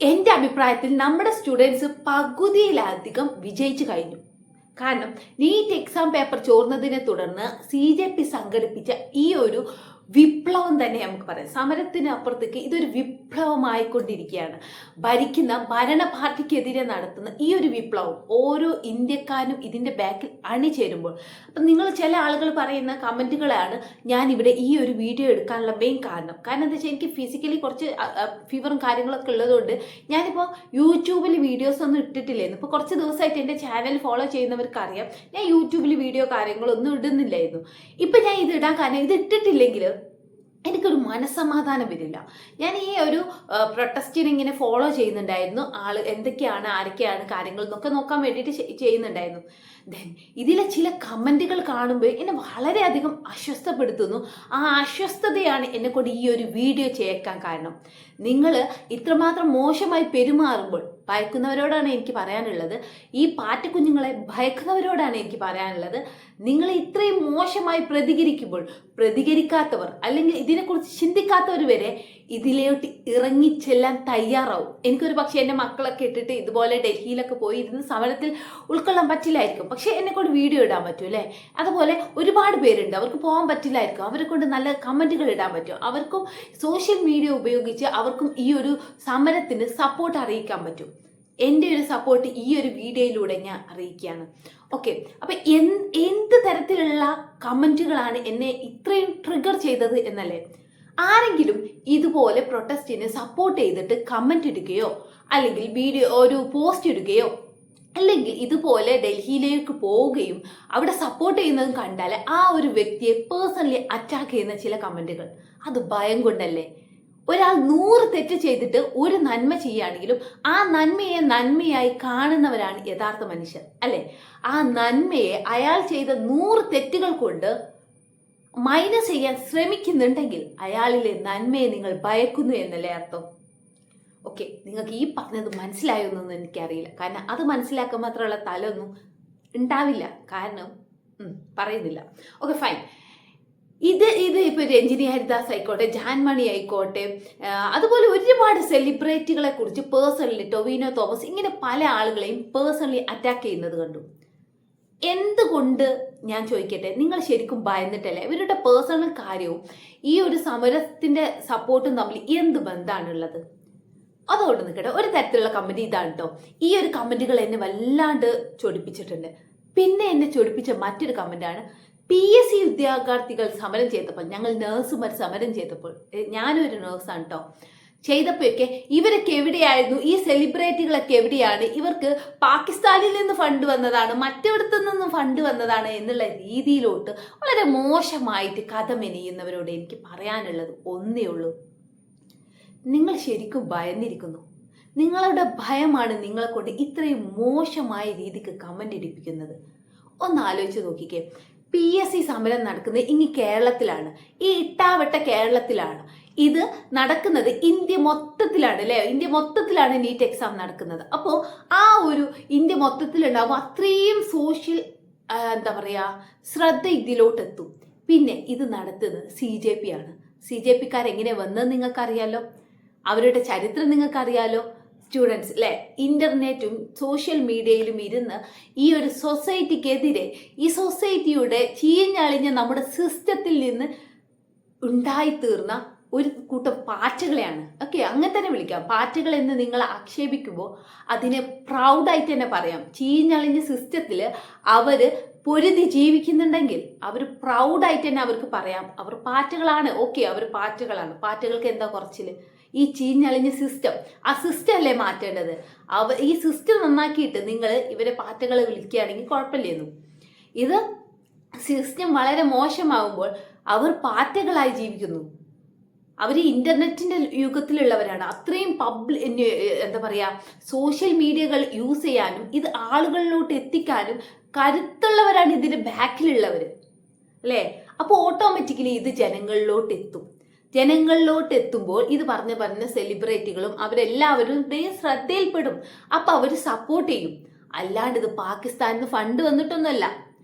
എൻ്റെ അഭിപ്രായത്തിൽ നമ്മുടെ സ്റ്റുഡൻസ് പകുതിയിലധികം വിജയിച്ചു കഴിഞ്ഞു. കാരണം നീറ്റ് എക്സാം പേപ്പർ ചോർന്നതിനെ തുടർന്ന് CJP സംഘടിപ്പിച്ച ഈ ഒരു വിപ്ലവം തന്നെ നമുക്ക് പറയാം. സമരത്തിന് അപ്പുറത്തേക്ക് ഇതൊരു വിപ്ലവമായിക്കൊണ്ടിരിക്കുകയാണ്. ഭരിക്കുന്ന ഭരണ പാർട്ടിക്കെതിരെ നടത്തുന്ന ഈ ഒരു വിപ്ലവം ഓരോ ഇന്ത്യക്കാരും ഇതിൻ്റെ ബാക്കിൽ അണിചേരുമ്പോൾ, അപ്പം നിങ്ങൾ ചില ആളുകൾ പറയുന്ന കമൻറ്റുകളാണ് ഞാൻ ഇവിടെ ഈ ഒരു വീഡിയോ എടുക്കാനുള്ള മെയിൻ കാരണം. കാരണം എന്താ വെച്ചാൽ എനിക്ക് ഫിസിക്കലി കുറച്ച് ഫീവറും കാര്യങ്ങളൊക്കെ ഉള്ളതുകൊണ്ട് ഞാനിപ്പോൾ യൂട്യൂബിൽ വീഡിയോസ് ഒന്നും ഇട്ടിട്ടില്ലായിരുന്നു. ഇപ്പോൾ കുറച്ച് ദിവസമായിട്ട് എൻ്റെ ചാനൽ ഫോളോ ചെയ്യുന്നവർക്കറിയാം ഞാൻ യൂട്യൂബിൽ വീഡിയോ കാര്യങ്ങളൊന്നും ഇടുന്നില്ലായിരുന്നു. ഇപ്പം ഞാൻ ഇത് ഇടാൻ കാരണം ഇത് ഇട്ടിട്ടില്ലെങ്കിൽ എനിക്കൊരു മനസ്സമാധാനം വരില്ല. ഞാൻ ഈ ഒരു പ്രൊട്ടസ്റ്റിനെ ഇങ്ങനെ ഫോളോ ചെയ്യുന്നുണ്ടായിരുന്നു. എന്തൊക്കെയാണ് ആരൊക്കെയാണ് കാര്യങ്ങൾ എന്നൊക്കെ നോക്കാൻ വേണ്ടിയിട്ട് ചെയ്യുന്നുണ്ടായിരുന്നു. ദെൻ ഇതിലെ ചില കമൻറ്റുകൾ കാണുമ്പോൾ എന്നെ വളരെയധികം അസ്വസ്ഥപ്പെടുത്തുന്നു. ആ അസ്വസ്ഥതയാണ് എന്നെക്കൊണ്ട് ഈ ഒരു വീഡിയോ ചെയ്യിക്കാൻ കാരണം. നിങ്ങൾ ഇത്രമാത്രം മോശമായി പെരുമാറുമ്പോൾ ഭയക്കുന്നവരോടാണ് എനിക്ക് പറയാനുള്ളത്. ഈ പാറ്റക്കുഞ്ഞുങ്ങളെ ഭയക്കുന്നവരോടാണ് എനിക്ക് പറയാനുള്ളത്. നിങ്ങൾ ഇത്രയും മോശമായി പ്രതികരിക്കാത്തവർ അല്ലെങ്കിൽ ഇതിനെക്കുറിച്ച് ചിന്തിക്കാത്തവർ വരെ ഇതിലോട്ട് ഇറങ്ങിച്ചെല്ലാൻ തയ്യാറാവും. എനിക്കൊരു പക്ഷേ എൻ്റെ മക്കളൊക്കെ ഇട്ടിട്ട് ഇതുപോലെ ഡൽഹിയിലൊക്കെ പോയി ഇരുന്ന് സമരത്തിൽ ഉൾക്കൊള്ളാൻ പറ്റില്ലായിരിക്കും. പക്ഷേ എന്നെക്കൊണ്ട് വീഡിയോ ഇടാൻ പറ്റും അല്ലേ? അതുപോലെ ഒരുപാട് പേരുണ്ട് അവർക്ക് പോകാൻ പറ്റില്ലായിരിക്കും. അവരെ കൊണ്ട് നല്ല കമൻറ്റുകൾ ഇടാൻ പറ്റും. അവർക്കും സോഷ്യൽ മീഡിയ ഉപയോഗിച്ച് അവർക്കും ഈ ഒരു സമരത്തിന് സപ്പോർട്ട് അറിയിക്കാൻ പറ്റും. എൻ്റെ ഒരു സപ്പോർട്ട് ഈ ഒരു വീഡിയോയിലൂടെ ഞാൻ അറിയിക്കുകയാണ്. ഓക്കെ, അപ്പം എന്ത് തരത്തിലുള്ള കമൻറ്റുകളാണ് എന്നെ ഇത്രയും ട്രിഗർ ചെയ്തത് എന്നല്ലേ? ആരെങ്കിലും ഇതുപോലെ പ്രൊട്ടസ്റ്റിനെ സപ്പോർട്ട് ചെയ്തിട്ട് കമൻറ്റ് ഇടുകയോ അല്ലെങ്കിൽ വീഡിയോ ഒരു പോസ്റ്റ് ഇടുകയോ അല്ലെങ്കിൽ ഇതുപോലെ ഡൽഹിയിലേക്ക് പോവുകയും അവിടെ സപ്പോർട്ട് ചെയ്യുന്നതും കണ്ടാൽ ആ ഒരു വ്യക്തിയെ പേഴ്സണലി അറ്റാക്ക് ചെയ്യുന്ന ചില കമൻറ്റുകൾ, അത് ഭയം കൊണ്ടല്ലേ? ഒരാൾ 100 തെറ്റ് ചെയ്തിട്ട് ഒരു നന്മ ചെയ്യുകയാണെങ്കിലും ആ നന്മയെ നന്മയായി കാണുന്നവരാണ് യഥാർത്ഥ മനുഷ്യർ അല്ലേ? ആ നന്മയെ അയാൾ ചെയ്ത 100 തെറ്റുകൾ കൊണ്ട് മൈനസ് ചെയ്യാൻ ശ്രമിക്കുന്നുണ്ടെങ്കിൽ അയാളിലെ നന്മയെ നിങ്ങൾ ഭയക്കുന്നു എന്നല്ലേ അർത്ഥം? ഓക്കെ, നിങ്ങൾക്ക് ഈ പറഞ്ഞത് മനസ്സിലായോ എന്നൊന്നും എനിക്കറിയില്ല. കാരണം അത് മനസ്സിലാക്കാൻ മാത്രമുള്ള തലൊന്നും ഉണ്ടാവില്ല. കാരണം പറയുന്നില്ല. Okay, fine. ഇത് ഇപ്പോൾ രഞ്ജിനി ഹരിദാസ് ആയിക്കോട്ടെ, ജാൻമണി ആയിക്കോട്ടെ, അതുപോലെ ഒരുപാട് സെലിബ്രിറ്റികളെ കുറിച്ച് പേഴ്സണലി ടൊവിനോ തോമസ് ഇങ്ങനെ പല ആളുകളെയും പേഴ്സണലി അറ്റാക്ക് ചെയ്യുന്നത് കണ്ടു. എന്തുകൊണ്ട് ഞാൻ ചോദിക്കട്ടെ, നിങ്ങൾ ശരിക്കും ഭയന്നിട്ടല്ലേ? ഇവരുടെ പേഴ്സണൽ കാര്യവും ഈ ഒരു സമരത്തിൻ്റെ സപ്പോർട്ടും തമ്മിൽ എന്ത് ബന്ധമാണുള്ളത്? അതുകൊണ്ട് നിൽക്കട്ടെ. ഒരു തരത്തിലുള്ള കമൻറ്റ് ഇതാണ് കേട്ടോ. ഈ ഒരു കമൻറ്റുകൾ എന്നെ വല്ലാണ്ട് ചൊടിപ്പിച്ചിട്ടുണ്ട്. പിന്നെ എന്നെ ചൊടിപ്പിച്ച മറ്റൊരു കമൻറ്റാണ്, PSC ഉദ്യോഗാർത്ഥികൾ സമരം ചെയ്തപ്പോൾ, ഞങ്ങൾ നേഴ്സുമാർ സമരം ചെയ്തപ്പോൾ, ഞാനൊരു നേഴ്സാണ് കേട്ടോ, ചെയ്തപ്പോഴൊക്കെ ഇവരൊക്കെ എവിടെയായിരുന്നു? ഈ സെലിബ്രിറ്റികളൊക്കെ എവിടെയാണ്? ഇവർക്ക് പാകിസ്ഥാനിൽ നിന്ന് ഫണ്ട് വന്നതാണ്, മറ്റിടത്തു നിന്നും ഫണ്ട് വന്നതാണ് എന്നുള്ള രീതിയിലോട്ട് വളരെ മോശമായിട്ട് കഥ മെനയുന്നവരോട് എനിക്ക് പറയാനുള്ളത് ഒന്നേ ഉള്ളൂ. നിങ്ങൾ ശരിക്കും ഭയന്നിരിക്കുന്നു. നിങ്ങളുടെ ഭയമാണ് നിങ്ങളെ കൊണ്ട് ഇത്രയും മോശമായ രീതിക്ക് കമൻ്റ് ഇടിപ്പിക്കുന്നത്. ഒന്ന് ആലോചിച്ച് നോക്കിക്കേ. PSC സമരം നടക്കുന്നത് ഇനി കേരളത്തിലാണ്, ഈ ഇട്ടാവട്ട കേരളത്തിലാണ്. ഇത് നടക്കുന്നത് ഇന്ത്യ മൊത്തത്തിലാണ് അല്ലേ? ഇന്ത്യ മൊത്തത്തിലാണ് നീറ്റ് എക്സാം നടക്കുന്നത്. അപ്പോൾ ആ ഒരു ഇന്ത്യ മൊത്തത്തിലുണ്ടാവും അത്രയും സോഷ്യൽ എന്താ പറയുക ശ്രദ്ധ ഇതിലോട്ടെത്തും. പിന്നെ ഇത് നടത്തുന്നത് CJP ആണ്. CJPക്കാരെങ്ങനെ വന്നത് നിങ്ങൾക്കറിയാലോ, അവരുടെ ചരിത്രം നിങ്ങൾക്കറിയാലോ. സ്റ്റുഡൻസ് അല്ലേ, ഇൻ്റർനെറ്റും സോഷ്യൽ മീഡിയയിലും ഇരുന്ന് ഈ ഒരു സൊസൈറ്റിക്കെതിരെ, ഈ സൊസൈറ്റിയുടെ ചീഞ്ഞളിഞ്ഞ നമ്മുടെ സിസ്റ്റത്തിൽ നിന്ന് ഉണ്ടായിത്തീർന്ന ഒരു കൂട്ടം പാറ്റകളെയാണ്. ഓക്കെ, അങ്ങനെ തന്നെ വിളിക്കാം. പാറ്റകൾ എന്ന് നിങ്ങൾ ആക്ഷേപിക്കുമ്പോൾ അതിനെ പ്രൗഡായിട്ട് തന്നെ പറയാം. ചീഞ്ഞളിഞ്ഞ സിസ്റ്റത്തിൽ അവർ പൊരുതി ജീവിക്കുന്നുണ്ടെങ്കിൽ അവർ പ്രൗഡായിട്ട് തന്നെ അവർക്ക് പറയാം അവർ പാറ്റകളാണ്. ഓക്കെ, അവർ പാറ്റകളാണ്. പാറ്റകൾക്ക് എന്താ കുറച്ചിൽ? ഈ ചീഞ്ഞളിഞ്ഞ സിസ്റ്റം, ആ സിസ്റ്റം അല്ലേ മാറ്റേണ്ടത്? ഈ സിസ്റ്റം നന്നാക്കിയിട്ട് നിങ്ങൾ ഇവരെ പാറ്റകളെ വിളിക്കുകയാണെങ്കിൽ കുഴപ്പമില്ലായിരുന്നു. ഇത് സിസ്റ്റം വളരെ മോശമാകുമ്പോൾ അവർ പാറ്റകളായി ജീവിക്കുന്നു. അവർ ഇൻ്റർനെറ്റിൻ്റെ യുഗത്തിലുള്ളവരാണ്. അത്രയും എന്താ പറയുക സോഷ്യൽ മീഡിയകൾ യൂസ് ചെയ്യാനും ഇത് ആളുകളിലോട്ട് എത്തിക്കാനും കരുത്തുള്ളവരാണ് ഇതിൻ്റെ ബാക്കിലുള്ളവർ അല്ലേ? അപ്പോൾ ഓട്ടോമാറ്റിക്കലി ഇത് ജനങ്ങളിലോട്ട് എത്തുമ്പോൾ ഇത് പറഞ്ഞ സെലിബ്രിറ്റികളും അവരെല്ലാവരും ശ്രദ്ധയിൽപ്പെടും. അപ്പോൾ അവർ സപ്പോർട്ട് ചെയ്യും. അല്ലാണ്ട് ഇത് പാകിസ്ഥാനിൽ നിന്ന് ഫണ്ട് വന്നിട്ടൊന്നുമല്ല.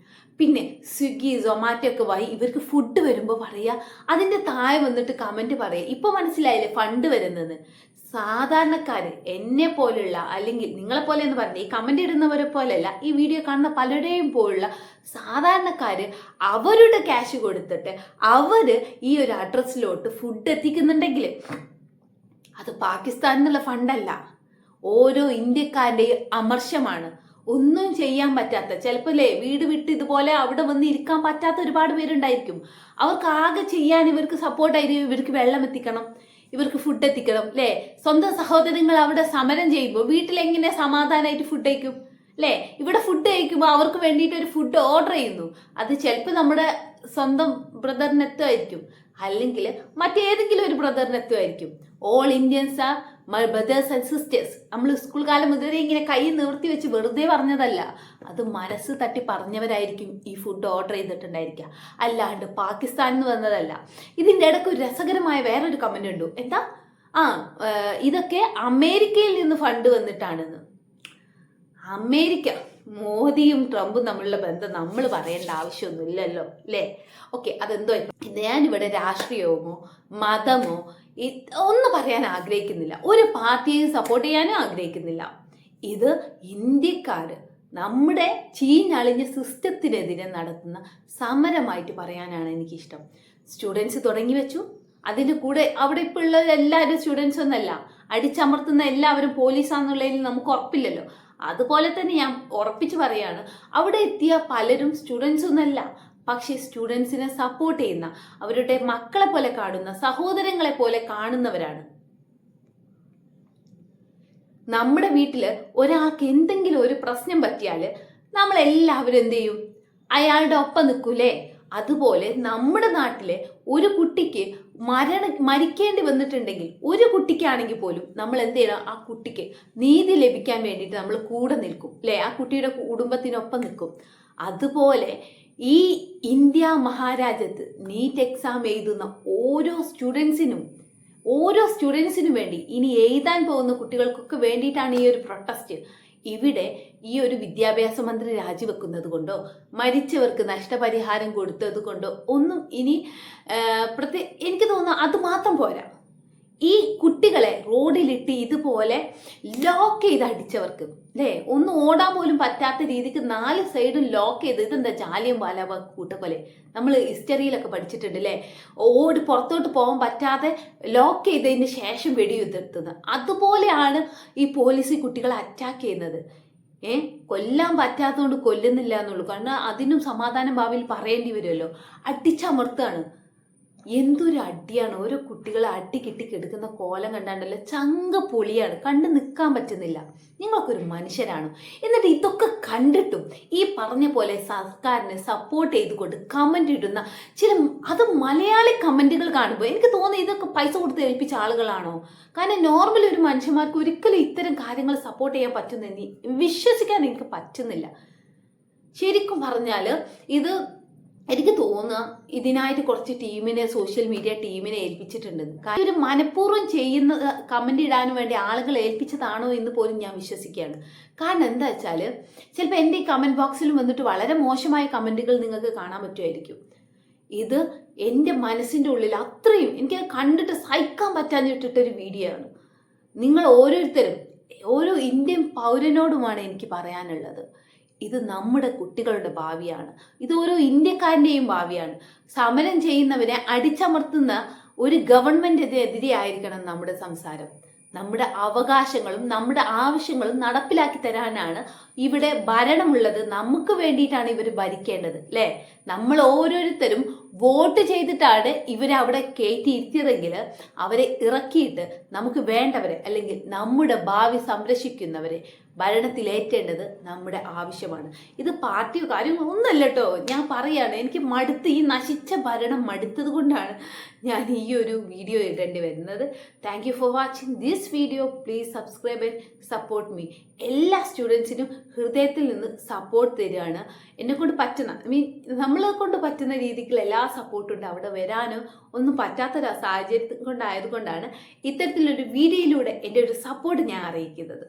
പിന്നെ സ്വിഗ്ഗി സൊമാറ്റോ ഒക്കെ വഴി ഇവർക്ക് ഫുഡ് വരുമ്പോൾ പറയുക, അതിൻ്റെ താഴെ വന്നിട്ട് കമൻറ്റ് പറയുക. ഇപ്പോൾ മനസ്സിലായില്ലേ ഫണ്ട് വരുന്നത്? സാധാരണക്കാര് എന്നെ പോലുള്ള അല്ലെങ്കിൽ നിങ്ങളെ പോലെ എന്ന് പറഞ്ഞ ഈ കമന്റ് ഇടുന്നവരെ പോലെയല്ല, ഈ വീഡിയോ കാണുന്ന പലരുടെയും പോലുള്ള സാധാരണക്കാര് അവരുടെ ക്യാഷ് കൊടുത്തിട്ട് അവര് ഈ ഒരു അഡ്രസ്സിലോട്ട് ഫുഡ് എത്തിക്കുന്നുണ്ടെങ്കിൽ അത് പാകിസ്ഥാനിൽ നിന്നുള്ള ഫണ്ടല്ല, ഓരോ ഇന്ത്യക്കാരുടെയും അമർഷമാണ്. ഒന്നും ചെയ്യാൻ പറ്റാത്ത, ചിലപ്പോൾ വീട് വിട്ട് ഇതുപോലെ അവിടെ വന്ന് ഇരിക്കാൻ പറ്റാത്ത ഒരുപാട് പേരുണ്ടായിരിക്കും. അവർക്ക് ആകെ ചെയ്യാൻ ഇവർക്ക് സപ്പോർട്ടായിരിക്കും, ഇവർക്ക് വെള്ളം എത്തിക്കണം, ഇവർക്ക് ഫുഡ് എത്തിക്കണം അല്ലേ. സ്വന്തം സഹോദരങ്ങൾ അവിടെ സമരം ചെയ്യുമ്പോൾ വീട്ടിലെങ്ങനെ സമാധാനമായിട്ട് ഫുഡ് കഴിക്കും അല്ലേ. ഇവിടെ ഫുഡ് കഴിക്കുമ്പോൾ അവർക്ക് വേണ്ടിയിട്ട് ഒരു ഫുഡ് ഓർഡർ ചെയ്യുന്നു, അത് ചിലപ്പോൾ നമ്മുടെ സ്വന്തം ബ്രദറിനെത്തുമായിരിക്കും, അല്ലെങ്കിൽ മറ്റേതെങ്കിലും ഒരു ബ്രദറിനെത്തുമായിരിക്കും. All Indians are my brothers and sisters. നമ്മൾ സ്കൂൾ കാലം മുതലേ ഇങ്ങനെ കൈ നിവർത്തി വെച്ച് വെറുതെ പറഞ്ഞതല്ല, അത് മനസ്സ് തട്ടി പറഞ്ഞവരായിരിക്കും ഈ ഫുഡ് ഓർഡർ ചെയ്തിട്ടുണ്ടായിരിക്കുക, അല്ലാണ്ട് പാകിസ്ഥാനിൽ നിന്ന് വന്നതല്ല. ഇതിൻ്റെ ഇടയ്ക്ക് ഒരു രസകരമായ വേറൊരു കമന്റ് ഉണ്ട്. എന്താ ഇതൊക്കെ അമേരിക്കയിൽ നിന്ന് ഫണ്ട് വന്നിട്ടാണെന്ന്. അമേരിക്ക, മോദിയും ട്രംപും തമ്മിലുള്ള ബന്ധം നമ്മൾ പറയേണ്ട ആവശ്യമൊന്നുമില്ലല്ലോ അല്ലേ. ഓക്കെ, അതെന്തോ ഞാനിവിടെ രാഷ്ട്രീയമോ മതമോ ഒന്നും പറയാൻ ആഗ്രഹിക്കുന്നില്ല, ഒരു പാർട്ടിയെയും സപ്പോർട്ട് ചെയ്യാനും ആഗ്രഹിക്കുന്നില്ല. ഇത് ഇന്ത്യക്കാർ നമ്മുടെ ചീഞ്ഞളിഞ്ഞ സിസ്റ്റത്തിനെതിരെ നടത്തുന്ന സമരമായിട്ട് പറയാനാണ് എനിക്കിഷ്ടം. സ്റ്റുഡൻസ് തുടങ്ങി വെച്ചു, അതിൻ്റെ കൂടെ അവിടെ ഇപ്പോൾ ഉള്ള എല്ലാവരും സ്റ്റുഡൻസ് ഒന്നല്ല, അടിച്ചമർത്തുന്ന എല്ലാവരും പോലീസാണെന്നുള്ളതിൽ നമുക്ക് ഉറപ്പില്ലല്ലോ. അതുപോലെ തന്നെ ഞാൻ ഉറപ്പിച്ച് പറയാണ്, അവിടെ എത്തിയ പലരും സ്റ്റുഡൻസ് ഒന്നല്ല, പക്ഷേ സ്റ്റുഡൻസിനെ സപ്പോർട്ട് ചെയ്യുന്ന, അവരുടെ മക്കളെ പോലെ കാണുന്ന, സഹോദരങ്ങളെ പോലെ കാണുന്നവരാണ്. നമ്മുടെ വീട്ടില് ഒരാൾക്ക് എന്തെങ്കിലും ഒരു പ്രശ്നം പറ്റിയാൽ നമ്മളെല്ലാവരും എന്ത് ചെയ്യും? അയാളുടെ ഒപ്പം നിൽക്കൂലേ? അതുപോലെ നമ്മുടെ നാട്ടിലെ ഒരു കുട്ടിക്ക് മരിക്കേണ്ടി വന്നിട്ടുണ്ടെങ്കിൽ, ഒരു കുട്ടിക്കാണെങ്കിൽ പോലും നമ്മൾ എന്ത് ചെയ്യണം? ആ കുട്ടിക്ക് നീതി ലഭിക്കാൻ വേണ്ടിയിട്ട് നമ്മൾ കൂടെ നിൽക്കും അല്ലേ, ആ കുട്ടിയുടെ കുടുംബത്തിനൊപ്പം നിൽക്കും. അതുപോലെ ഈ ഇന്ത്യ മഹാരാജ്യത്ത് നീറ്റ് എക്സാം എഴുതുന്ന ഓരോ സ്റ്റുഡൻസിനും വേണ്ടി, ഇനി എഴുതാൻ പോകുന്ന കുട്ടികൾക്കൊക്കെ വേണ്ടിയിട്ടാണ് ഈ ഒരു പ്രൊട്ടസ്റ്റ്. ഇവിടെ ഈ ഒരു വിദ്യാഭ്യാസ മന്ത്രി രാജിവെക്കുന്നത് കൊണ്ടോ മരിച്ചവർക്ക് നഷ്ടപരിഹാരം കൊടുത്തത് കൊണ്ടോ ഒന്നും ഇനി എനിക്ക് തോന്നുന്നു അത് മാത്രം പോരാ. ഈ കുട്ടികളെ റോഡിലിട്ട് ഇതുപോലെ ലോക്ക് ചെയ്ത് അടിച്ചവർക്ക് അല്ലേ, ഒന്നും ഓടാൻ പോലും പറ്റാത്ത രീതിക്ക് 4 സൈഡും ലോക്ക് ചെയ്ത്, ഇതെന്താ ജാലിയൻ വാലാബാഗ് കൂട്ടക്കൊല നമ്മൾ ഹിസ്റ്ററിയിലൊക്കെ പഠിച്ചിട്ടുണ്ട് അല്ലേ. പുറത്തോട്ട് പോകാൻ പറ്റാതെ ലോക്ക് ചെയ്തതിന് ശേഷം വെടിയുതിർത്തുന്നത്. അതുപോലെയാണ് ഈ പോലീസ് കുട്ടികളെ അറ്റാക്ക് ചെയ്യുന്നത്. കൊല്ലാൻ പറ്റാത്തതുകൊണ്ട് കൊല്ലുന്നില്ല എന്നുള്ളൂ, കാരണം അതിനും സമാധാനം ഭാവിയിൽ പറയേണ്ടി വരുമല്ലോ. അടിച്ചമർത്താണ്. എന്തൊരു അടിയാണ്! ഓരോ കുട്ടികളെ അടി കിട്ടി കെടുക്കുന്ന കോലം കണ്ടാണ്ടല്ലോ ചങ്ക പൊളിയാണ്, കണ്ടു നിൽക്കാൻ പറ്റുന്നില്ല. നിങ്ങൾക്കൊരു മനുഷ്യരാണ്. എന്നിട്ട് ഇതൊക്കെ കണ്ടിട്ടും ഈ പറഞ്ഞ പോലെ സർക്കാരിനെ സപ്പോർട്ട് ചെയ്തുകൊണ്ട് കമന്റ് ഇടുന്ന അത് മലയാളി കമന്റുകൾ കാണുമ്പോൾ എനിക്ക് തോന്നുന്നു ഇതൊക്കെ പൈസ കൊടുത്ത് ഏൽപ്പിച്ച ആളുകളാണോ? കാരണം നോർമൽ ഒരു മനുഷ്യന്മാർക്ക് ഒരിക്കലും ഇത്തരം കാര്യങ്ങൾ സപ്പോർട്ട് ചെയ്യാൻ പറ്റുന്നെന്ന് വിശ്വസിക്കാൻ എനിക്ക് പറ്റുന്നില്ല. ശരിക്കും പറഞ്ഞാൽ ഇത് എനിക്ക് തോന്നുക ഇതിനായിട്ട് കുറച്ച് സോഷ്യൽ മീഡിയ ടീമിനെ ഏൽപ്പിച്ചിട്ടുണ്ടെന്ന്. കാര്യം ഒരു മനഃപൂർവ്വം ചെയ്യുന്ന കമന്റ് ഇടാനും വേണ്ടി ആളുകൾ ഏൽപ്പിച്ചതാണോ എന്ന് പോലും ഞാൻ വിശ്വസിക്കുകയാണ്. കാരണം എന്താ വെച്ചാൽ ചിലപ്പോൾ എൻ്റെ ഈ കമന്റ് ബോക്സിൽ വന്നിട്ട് വളരെ മോശമായ കമന്റുകൾ നിങ്ങൾക്ക് കാണാൻ പറ്റുമായിരിക്കും. ഇത് എൻ്റെ മനസ്സിൻ്റെ ഉള്ളിൽ അത്രയും എനിക്ക് കണ്ടിട്ട് സഹിക്കാൻ പറ്റാഞ്ഞിട്ടിട്ടൊരു വീഡിയോ ആണ്. നിങ്ങൾ ഓരോരുത്തരും ഓരോ ഇന്ത്യൻ പൗരനോടുമാണ് എനിക്ക് പറയാനുള്ളത്, ഇത് നമ്മുടെ കുട്ടികളുടെ ഭാവിയാണ്, ഇത് ഓരോ ഇന്ത്യക്കാരൻ്റെയും ഭാവിയാണ്. സമരം ചെയ്യുന്നവരെ അടിച്ചമർത്തുന്ന ഒരു ഗവൺമെന്റിനെതിരെ ആയിരിക്കണം നമ്മുടെ സംസാരം. നമ്മുടെ അവകാശങ്ങളും നമ്മുടെ ആവശ്യങ്ങളും നടപ്പിലാക്കി തരാനാണ് ഇവിടെ ഭരണമുള്ളത്. നമുക്ക് വേണ്ടിയിട്ടാണ് ഇവർ ഭരിക്കേണ്ടത് അല്ലേ. നമ്മൾ ഓരോരുത്തരും വോട്ട് ചെയ്തിട്ടാണ് ഇവരെ അവിടെ കയറ്റിയിരുത്തിയതെങ്കിൽ അവരെ ഇറക്കിയിട്ട് നമുക്ക് വേണ്ടവരെ അല്ലെങ്കിൽ നമ്മുടെ ഭാവി സംരക്ഷിക്കുന്നവരെ ഭരണത്തിലേറ്റേണ്ടത് നമ്മുടെ ആവശ്യമാണ്. ഇത് പാർട്ടിയോ കാര്യങ്ങളോ ഒന്നല്ല കേട്ടോ, ഞാൻ പറയാണ്. എനിക്ക് ഈ നശിച്ച ഭരണം മടുത്തത് കൊണ്ടാണ് ഞാൻ ഈ ഒരു വീഡിയോ ഇടേണ്ടി വരുന്നത്. Thank you for watching this video. Please subscribe and support me. എല്ലാ സ്റ്റുഡൻസിനും ഹൃദയത്തിൽ നിന്ന് സപ്പോർട്ട് തരികയാണ്. എന്നെക്കൊണ്ട് പറ്റുന്ന നമ്മളെ കൊണ്ട് പറ്റുന്ന രീതിക്കുള്ള എല്ലാ സപ്പോർട്ടും ഉണ്ട്. അവിടെ വരാനോ ഒന്നും പറ്റാത്തൊരു സാഹചര്യം കൊണ്ടായതുകൊണ്ടാണ് ഇത്തരത്തിലൊരു വീഡിയോയിലൂടെ എൻ്റെ ഒരു സപ്പോർട്ട് ഞാൻ അറിയിക്കുന്നത്.